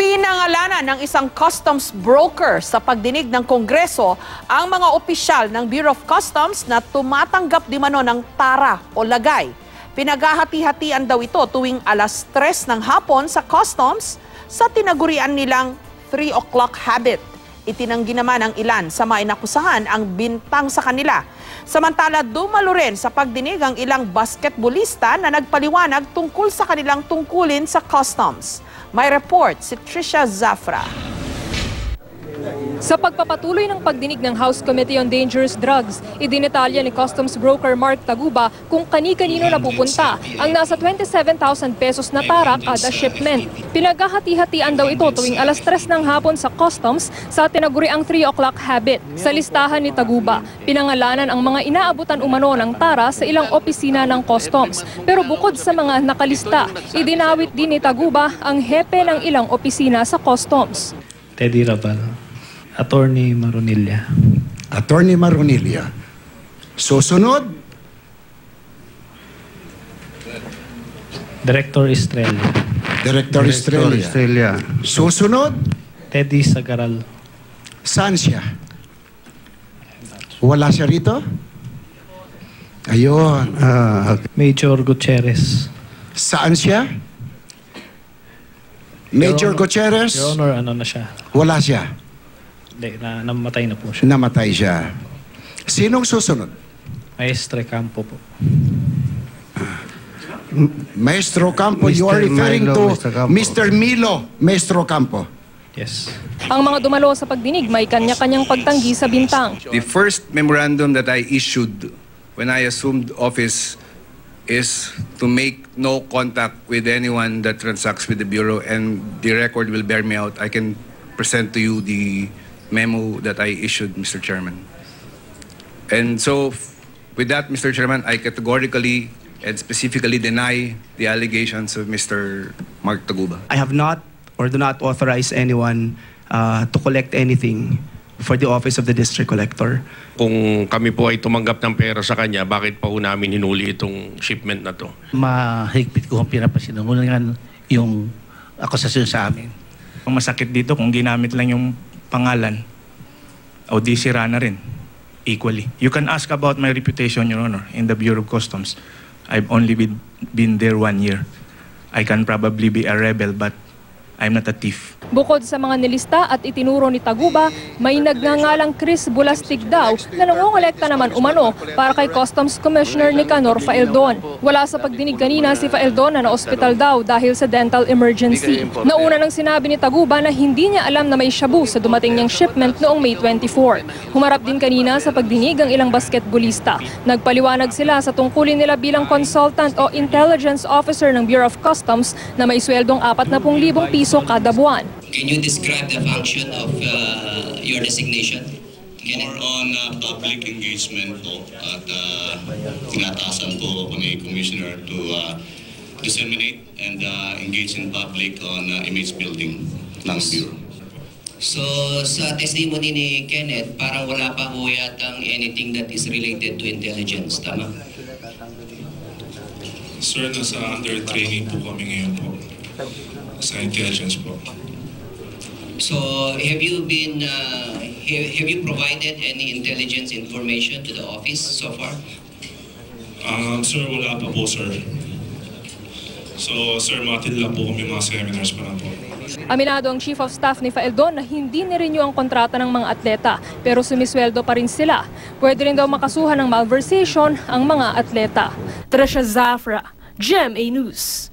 Pinangalanan ng isang customs broker sa pagdinig ng Kongreso ang mga opisyal ng Bureau of Customs na tumatanggap di mano ng tara o lagay. Pinaghahati-hatian daw ito tuwing alas 3 ng hapon sa customs sa tinagurian nilang 3 o'clock habit. Itinanggi naman ng ilan sa mga inakusahan ang bintang sa kanila. Samantala, dumalo rin sa pagdinig ang ilang basketballista na nagpaliwanag tungkol sa kanilang tungkulin sa customs. May report si Trisha Zafra. Sa pagpapatuloy ng pagdinig ng House Committee on Dangerous Drugs, idinetalya ni Customs Broker Mark Taguba kung kani-kanino napupunta ang nasa 27,000 pesos na tara kada shipment. Pinaghahati-hatian daw ito tuwing alas 3 ng hapon sa Customs sa tinaguriang 3 o'clock habit. Sa listahan ni Taguba, pinangalanan ang mga inaabutan umano ng tara sa ilang opisina ng Customs. Pero bukod sa mga nakalista, idinawit din ni Taguba ang hepe ng ilang opisina sa Customs. Teddy Rabal. Attorney Maronilla. Attorney Maronilla. Susunod. Director Estrella. Director Estrella. Susunod. Teddy Sagaral. Saan siya? Wala siya rito? Ayun. Okay. Major Gutierrez. Saan siya? Major Gutierrez? Your Honor, ano na siya? Wala siya. Hindi, namatay na po siya. Namatay siya. Sinong susunod? Maestre Campo po. Maestro Campo, you are referring to Mr. Milo Maestro Campo. Yes. Ang mga dumalo sa pagdinig may kanya-kanyang pagtanggi sa bintang. The first memorandum that I issued when I assumed office is to make no contact with anyone that transacts with the Bureau, and the record will bear me out. I can present to you the memo that I issued, Mr. Chairman. And so, with that, Mr. Chairman, I categorically and specifically deny the allegations of Mr. Mark Taguba. I have not or do not authorize anyone to collect anything for the office of the district collector. Kung kami po ay tumanggap ng pera sa kanya, bakit pa po namin hinuli itong shipment na to? Mahigpit ko ang pinapasinungalingan yung akusasyon sa amin. Ang masakit dito kung ginamit lang yung pangalan o di sira na rin equally. You can ask about my reputation, Your Honor, in the Bureau of Customs. I've only been there 1 year. I can probably be a rebel, but I'm not a thief. Bukod sa mga nilista at itinuro ni Taguba, may nagngangalang Chris Bulastig daw na nangongolekta naman umano para kay Customs Commissioner Nicanor Faeldon. Wala sa pagdinig kanina si Faeldon na na-ospital daw dahil sa dental emergency. Nauna nang sinabi ni Taguba na hindi niya alam na may shabu sa dumating niyang shipment noong May 24. Humarap din kanina sa pagdinig ang ilang basketballista. Nagpaliwanag sila sa tungkulin nila bilang consultant o intelligence officer ng Bureau of Customs na may sweldong 40,000 piso kada buwan. Can you describe the function of your designation? More on public engagement po at tinatasan po ako ni Commissioner to disseminate and engage in public on image building ng Bureau. So sa testimony ni Kenneth, parang wala pa po yatang anything that is related to intelligence, tama? Sir, nasa under training po kami ngayon po sa intelligence po. So have you provided any intelligence information to the office so far? Sir, wala pa po, sir. So, sir, matid lang po kami mga seminars pa lang po. Aminado ang Chief of Staff ni Faeldon na hindi nirenew ang kontrata ng mga atleta pero sumisweldo pa rin sila. Pwede rin daw makasuhan ng malversation ang mga atleta. Trisha Zafra, GMA News.